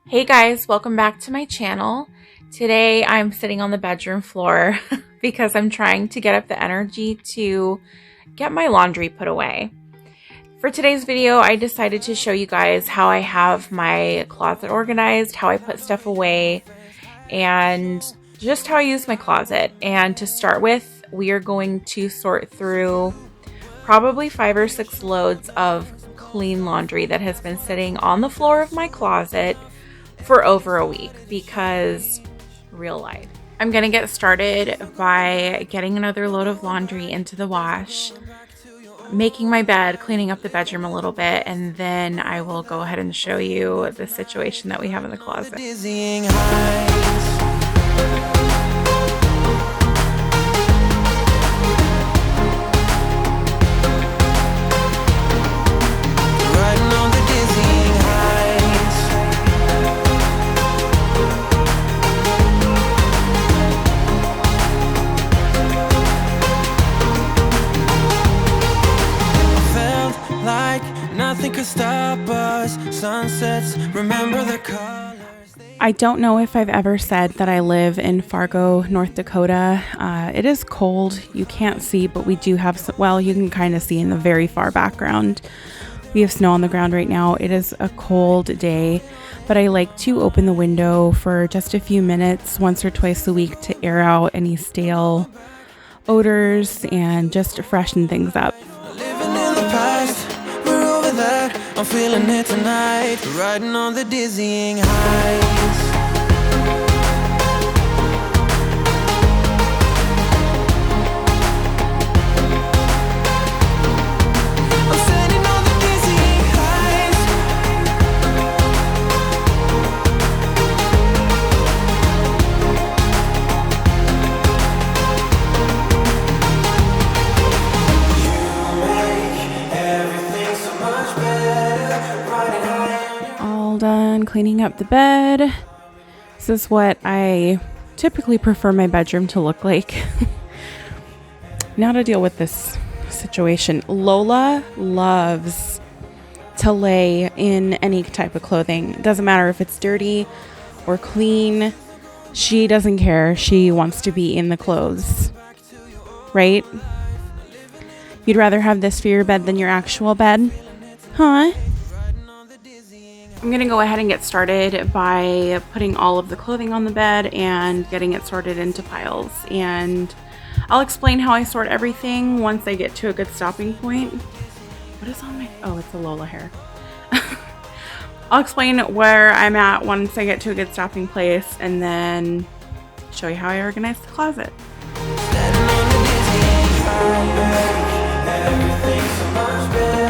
Hey guys, welcome back to my channel. Today I'm sitting on the bedroom floor because I'm trying to get up the energy to get my laundry put away. For today's video, I decided to show you guys how I have my closet organized, how I put stuff away, and just how I use my closet. And to start with, we are going to sort through probably 5 or 6 loads of clean laundry that has been sitting on the floor of my closet for over a week because real life. I'm gonna get started by getting another load of laundry into the wash, making my bed, cleaning up the bedroom a little bit, and then I will go ahead and show you the situation that we have in the closet. Nothing could stop us. Sunsets, remember the colors. I don't know if I've ever said that I live in Fargo, North Dakota. It is cold. You can't see, but we do have some, well, you can kind of see in the very far background. We have snow on the ground right now. It is a cold day, but I like to open the window for just a few minutes once or twice a week to air out any stale odors and just to freshen things up. Living in the past, we're over that. I'm feeling it tonight, riding on the dizzying heights. Done cleaning up the bed. This is what I typically prefer my bedroom to look like. Now to deal with this situation. Lola loves to lay in any type of clothing. It doesn't matter if it's dirty or clean. She doesn't care. She wants to be in the clothes. Right? You'd rather have this for your bed than your actual bed? Huh? I'm going to go ahead and get started by putting all of the clothing on the bed and getting it sorted into piles. And I'll explain how I sort everything once I get to a good stopping point. What is on my... Oh, it's a Lola hair. I'll explain where I'm at once I get to a good stopping place and then show you how I organize the closet. Everything's so much better.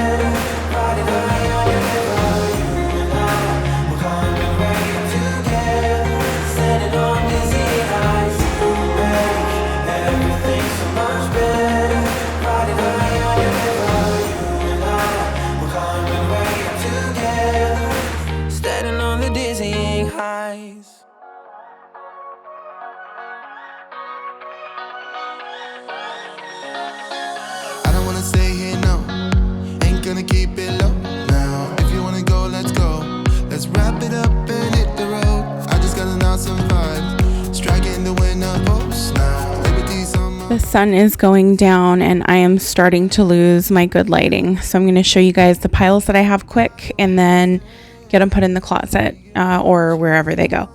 The sun is going down and I am starting to lose my good lighting. So I'm going to show you guys the piles that I have quick and then get them put in the closet or wherever they go.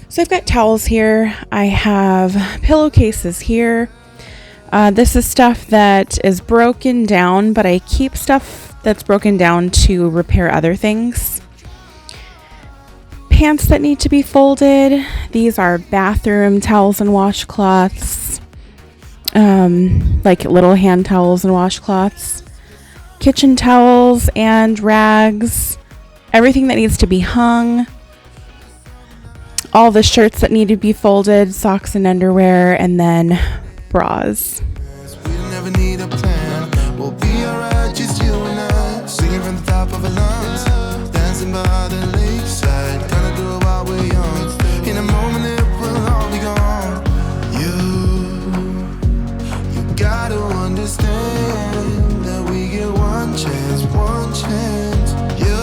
So I've got towels here. I have pillowcases here. This is stuff that is broken down, but I keep stuff that's broken down to repair other things. Pants that need to be folded. These are bathroom towels and washcloths. Like little hand towels and washcloths, kitchen towels and rags, everything that needs to be hung, all the shirts that need to be folded, socks and underwear, and then bras. We'll never need a plan. We'll be alright, just you and I, singing from the top of our lungs, dancing by the lakeside, gonna do it while we're young. In a moment it will all be gone. You gotta understand that we get one chance, one chance. You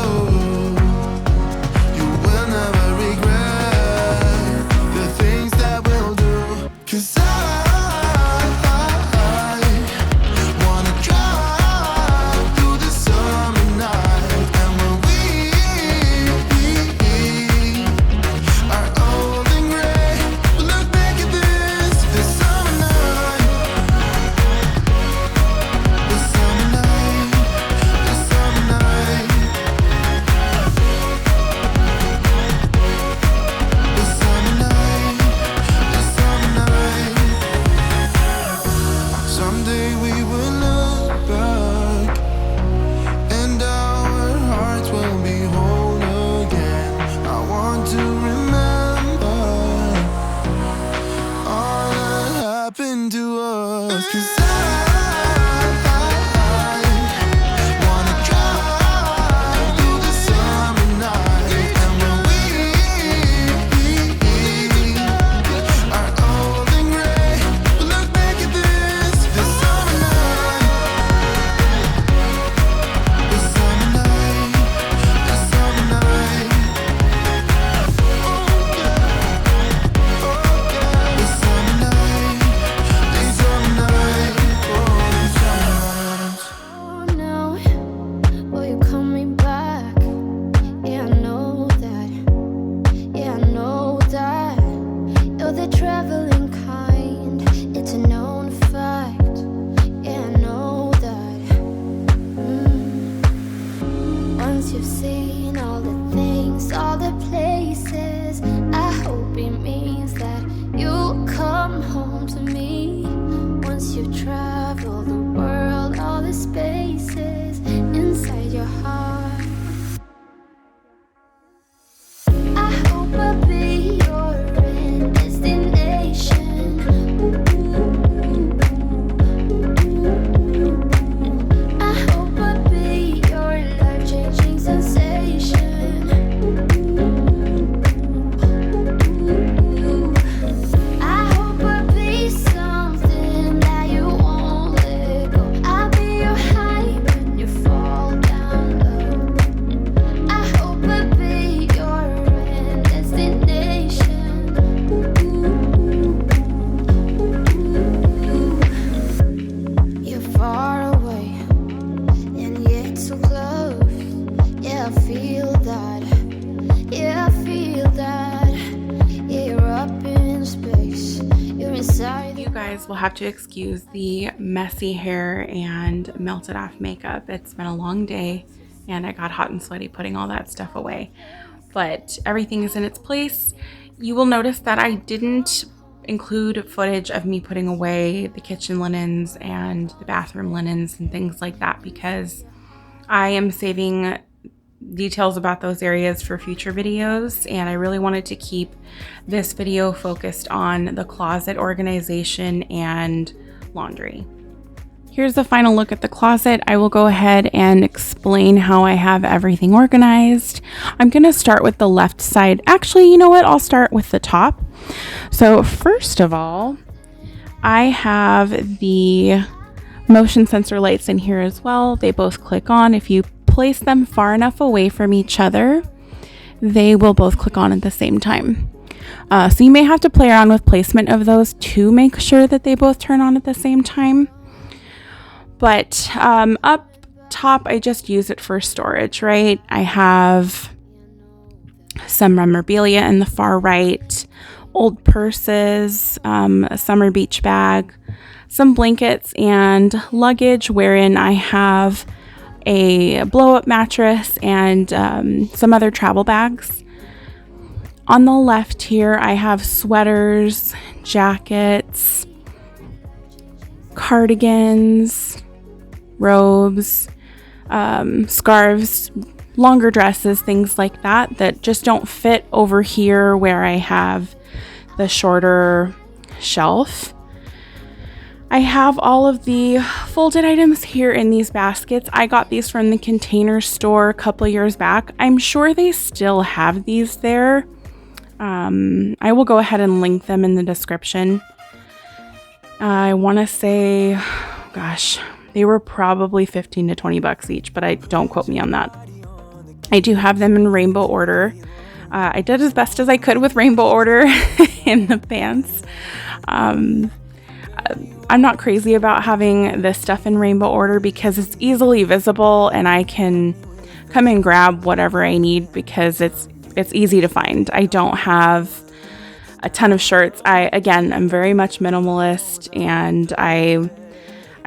guys will have to excuse the messy hair and melted off makeup. It's been a long day and I got hot and sweaty putting all that stuff away, but everything is in its place. You will notice that I didn't include footage of me putting away the kitchen linens and the bathroom linens and things like that because I am saving details about those areas for future videos, and I really wanted to keep this video focused on the closet organization and laundry. Here's the final look at the closet. I will go ahead and explain how I have everything organized. I'm going to start with the left side. Actually, you know what? I'll start with the top. So first of all, I have the motion sensor lights in here as well. They both click on. If you place them far enough away from each other, they will both click on at the same time. So you may have to play around with placement of those to make sure that they both turn on at the same time. But up top, I just use it for storage, right? I have some memorabilia in the far right, old purses, a summer beach bag, some blankets and luggage wherein I have a blow-up mattress and some other travel bags. On the left here, I have sweaters, jackets, cardigans, robes, scarves, longer dresses, things like that just don't fit over here where I have the shorter shelf. I have all of the folded items here in these baskets. I got these from the Container Store a couple years back. I'm sure they still have these there. I will go ahead and link them in the description. I want to say, gosh, they were probably 15 to 20 bucks each, but don't quote me on that. I do have them in rainbow order. I did as best as I could with rainbow order in the pants. I'm not crazy about having this stuff in rainbow order because it's easily visible and I can come and grab whatever I need because it's easy to find. I don't have a ton of shirts. I'm very much minimalist, and I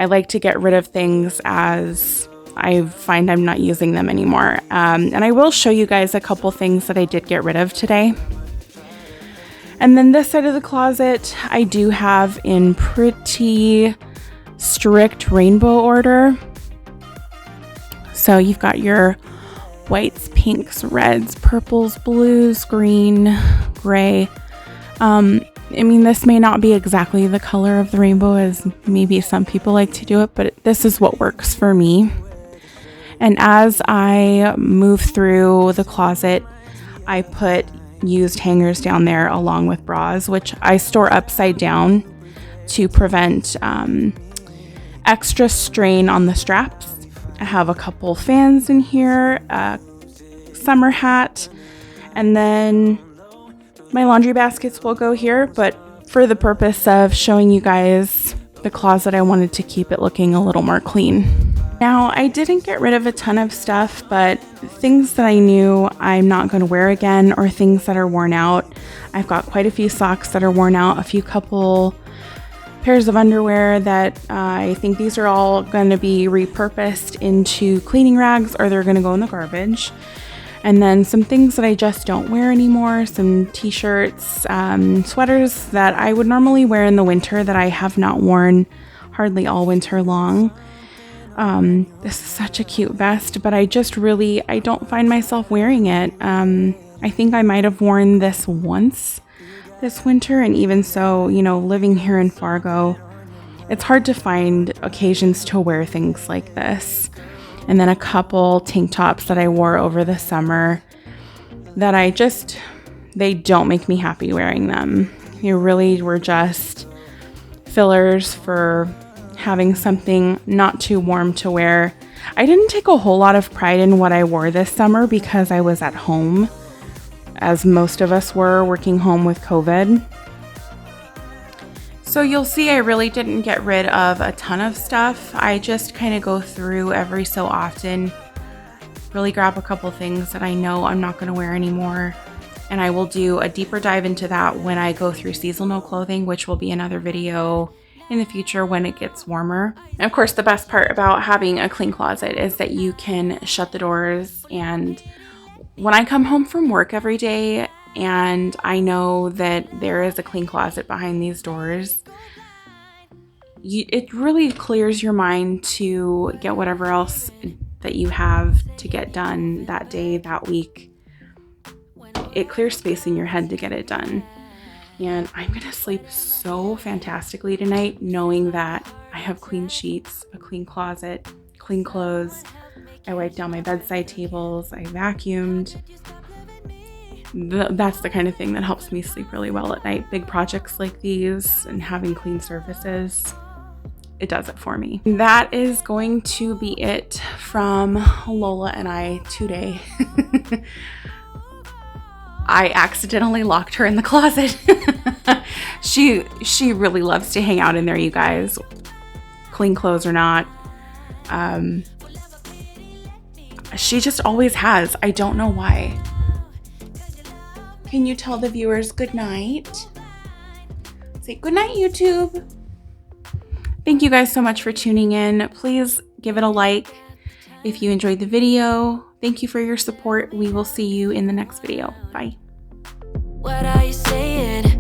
like to get rid of things as I find I'm not using them anymore. And I will show you guys a couple things that I did get rid of today. And then this side of the closet, I do have in pretty strict rainbow order. So you've got your whites, pinks, reds, purples, blues, green, gray. This may not be exactly the color of the rainbow as maybe some people like to do it, but this is what works for me. And as I move through the closet, I put used hangers down there along with bras, which I store upside down to prevent extra strain on the straps. I have a couple fans in here, a summer hat, and then my laundry baskets will go here, but for the purpose of showing you guys the closet, I wanted to keep it looking a little more clean. Now, I didn't get rid of a ton of stuff, but things that I knew I'm not going to wear again or things that are worn out. I've got quite a few socks that are worn out, a few couple pairs of underwear that I think these are all going to be repurposed into cleaning rags or they're going to go in the garbage. And then some things that I just don't wear anymore, some t-shirts, sweaters that I would normally wear in the winter that I have not worn hardly all winter long. This is such a cute vest, but I don't find myself wearing it. I think I might have worn this once this winter, and even so, living here in Fargo, it's hard to find occasions to wear things like this. And then a couple tank tops that I wore over the summer that they don't make me happy wearing them. They really were just fillers for having something not too warm to wear. I didn't take a whole lot of pride in what I wore this summer because I was at home, as most of us were working home with COVID. So you'll see I really didn't get rid of a ton of stuff. I just kind of go through every so often, really grab a couple things that I know I'm not going to wear anymore. And I will do a deeper dive into that when I go through seasonal clothing, which will be another video in the future when it gets warmer. And of course, the best part about having a clean closet is that you can shut the doors. And when I come home from work every day and I know that there is a clean closet behind these doors, it really clears your mind to get whatever else that you have to get done that day, that week. It clears space in your head to get it done. And I'm gonna sleep so fantastically tonight knowing that I have clean sheets, a clean closet, clean clothes. I wiped down my bedside tables, I vacuumed. That's the kind of thing that helps me sleep really well at night. Big projects like these and having clean surfaces, it does it for me. That is going to be it from Lola and I today. I accidentally locked her in the closet. She really loves to hang out in there, you guys, clean clothes or not. She just always has. I don't know why. Can you tell the viewers good night? Say good night, YouTube. Thank you guys so much for tuning in. Please give it a like if you enjoyed the video. Thank you for your support. We will see you in the next video. Bye. What are you saying?